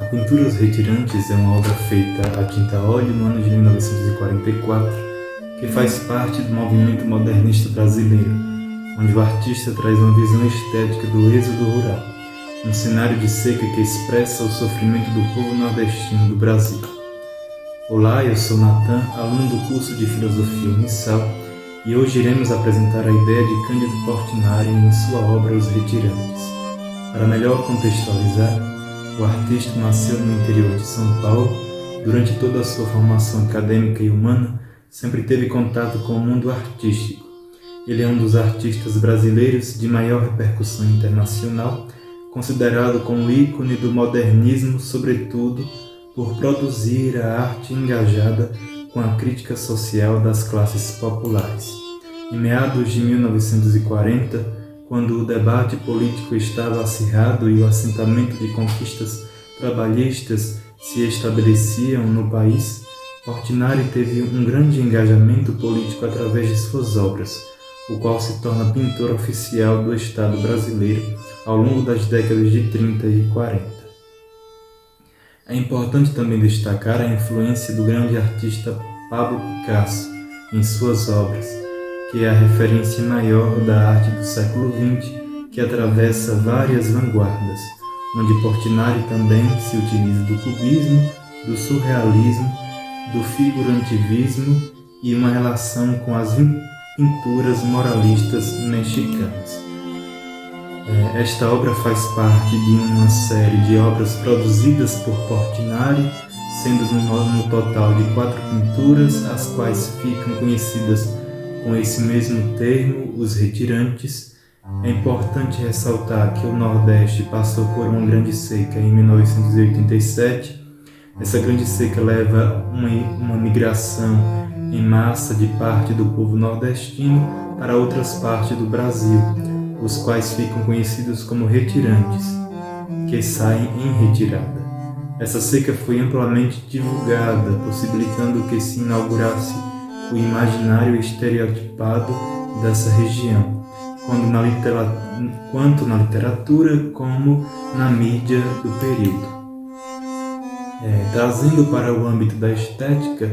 A pintura Os Retirantes é uma obra feita a tinta a óleo no ano de 1944, que faz parte do movimento modernista brasileiro, onde o artista traz uma visão estética do êxodo rural, um cenário de seca que expressa o sofrimento do povo nordestino do Brasil. Olá, eu sou Nathan, aluno do curso de Filosofia Unisal, e hoje iremos apresentar a ideia de Cândido Portinari em sua obra Os Retirantes. Para melhor contextualizar, o artista nasceu no interior de São Paulo. Durante toda a sua formação acadêmica e humana, sempre teve contato com o mundo artístico. Ele é um dos artistas brasileiros de maior repercussão internacional, considerado como ícone do modernismo, sobretudo por produzir a arte engajada com a crítica social das classes populares. Em meados de 1940, quando o debate político estava acirrado e o assentamento de conquistas trabalhistas se estabeleciam no país, Portinari teve um grande engajamento político através de suas obras, o qual se torna pintor oficial do Estado brasileiro ao longo das décadas de 30 e 40. É importante também destacar a influência do grande artista Pablo Picasso em suas obras, que é a referência maior da arte do século XX, que atravessa várias vanguardas, onde Portinari também se utiliza do cubismo, do surrealismo, do figurantivismo e uma relação com as pinturas moralistas mexicanas. Esta obra faz parte de uma série de obras produzidas por Portinari, sendo no total de 4 pinturas, as quais ficam conhecidas com esse mesmo termo, Os Retirantes. É importante ressaltar que o Nordeste passou por uma grande seca em 1987. Essa grande seca leva uma migração em massa de parte do povo nordestino para outras partes do Brasil, os quais ficam conhecidos como retirantes, que saem em retirada. Essa seca foi amplamente divulgada, possibilitando que se inaugurasse o imaginário estereotipado dessa região, quanto na literatura como na mídia do período. Trazendo para o âmbito da estética,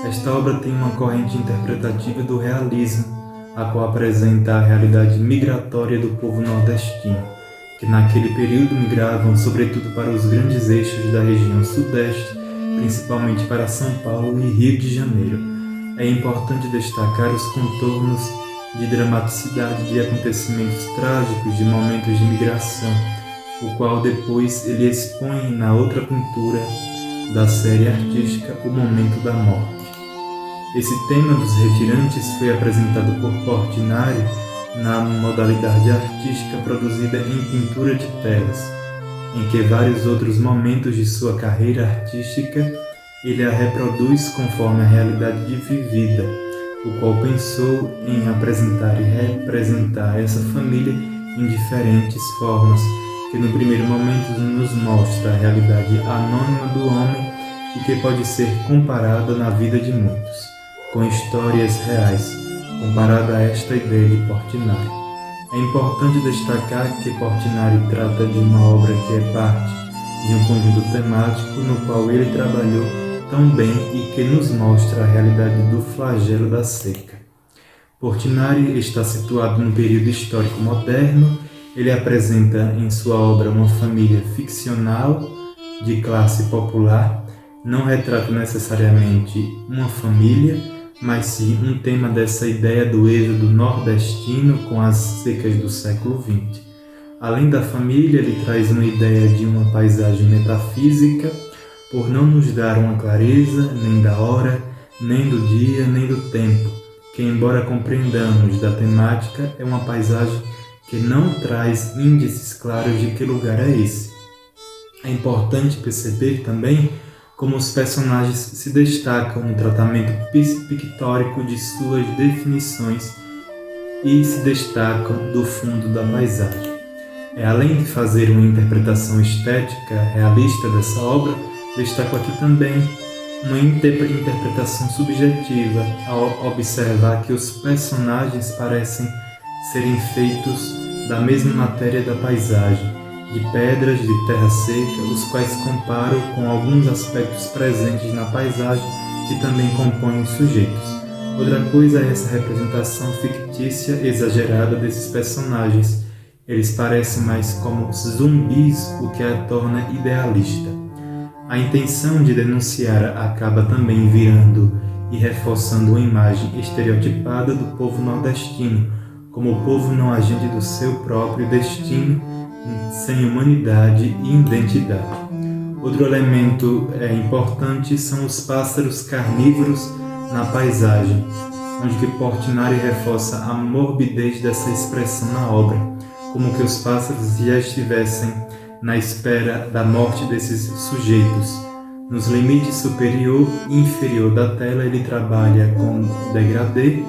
esta obra tem uma corrente interpretativa do realismo, a qual apresenta a realidade migratória do povo nordestino, que naquele período migravam sobretudo para os grandes eixos da região sudeste, principalmente para São Paulo e Rio de Janeiro. É importante destacar os contornos de dramaticidade de acontecimentos trágicos, de momentos de migração, o qual depois ele expõe na outra pintura da série artística O Momento da Morte. Esse tema dos retirantes foi apresentado por Portinari na modalidade artística produzida em pintura de telas, em que vários outros momentos de sua carreira artística ele a reproduz conforme a realidade vivida, o qual pensou em apresentar e representar essa família em diferentes formas, que no primeiro momento nos mostra a realidade anônima do homem e que pode ser comparada na vida de muitos, com histórias reais, comparada a esta ideia de Portinari. É importante destacar que Portinari trata de uma obra que é parte de um conjunto temático no qual ele trabalhou tão bem e que nos mostra a realidade do flagelo da seca. Portinari está situado no período histórico moderno. Ele apresenta em sua obra uma família ficcional de classe popular. Não retrata necessariamente uma família, mas sim um tema dessa ideia do êxodo nordestino com as secas do século XX. Além da família, ele traz uma ideia de uma paisagem metafísica, por não nos dar uma clareza nem da hora, nem do dia, nem do tempo, que embora compreendamos da temática, é uma paisagem que não traz índices claros de que lugar é esse. É importante perceber também como os personagens se destacam no tratamento pictórico de suas definições e se destacam do fundo da paisagem. Além de fazer uma interpretação estética realista dessa obra, destaco aqui também uma interpretação subjetiva ao observar que os personagens parecem serem feitos da mesma matéria da paisagem, de pedras de terra seca, os quais comparo com alguns aspectos presentes na paisagem que também compõem os sujeitos. Outra coisa é essa representação fictícia exagerada desses personagens. Eles parecem mais como zumbis, o que a torna idealista. A intenção de denunciar acaba também virando e reforçando uma imagem estereotipada do povo nordestino, como o povo não agente do seu próprio destino, sem humanidade e identidade. Outro elemento importante são os pássaros carnívoros na paisagem, onde que Portinari reforça a morbidez dessa expressão na obra, como que os pássaros já estivessem na espera da morte desses sujeitos. Nos limites superior e inferior da tela, ele trabalha com o degradê,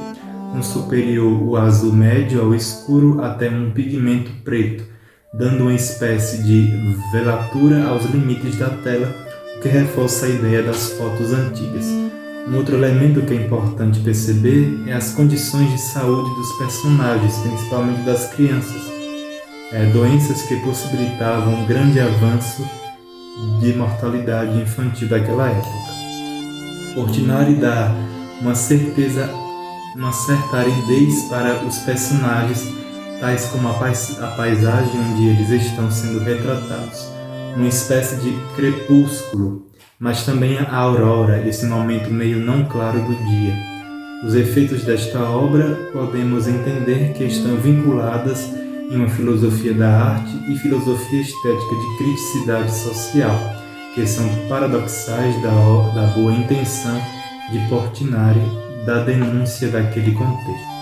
no superior o azul médio ao escuro até um pigmento preto, dando uma espécie de velatura aos limites da tela, o que reforça a ideia das fotos antigas. Um outro elemento que é importante perceber é as condições de saúde dos personagens, principalmente das crianças. Doenças que possibilitavam um grande avanço de mortalidade infantil daquela época. Portinari dá uma certa aridez para os personagens, tais como a paisagem onde eles estão sendo retratados, uma espécie de crepúsculo, mas também a aurora, esse momento meio não claro do dia. Os efeitos desta obra podemos entender que estão vinculadas em uma filosofia da arte e filosofia estética de criticidade social, que são paradoxais da boa intenção de Portinari, da denúncia daquele contexto.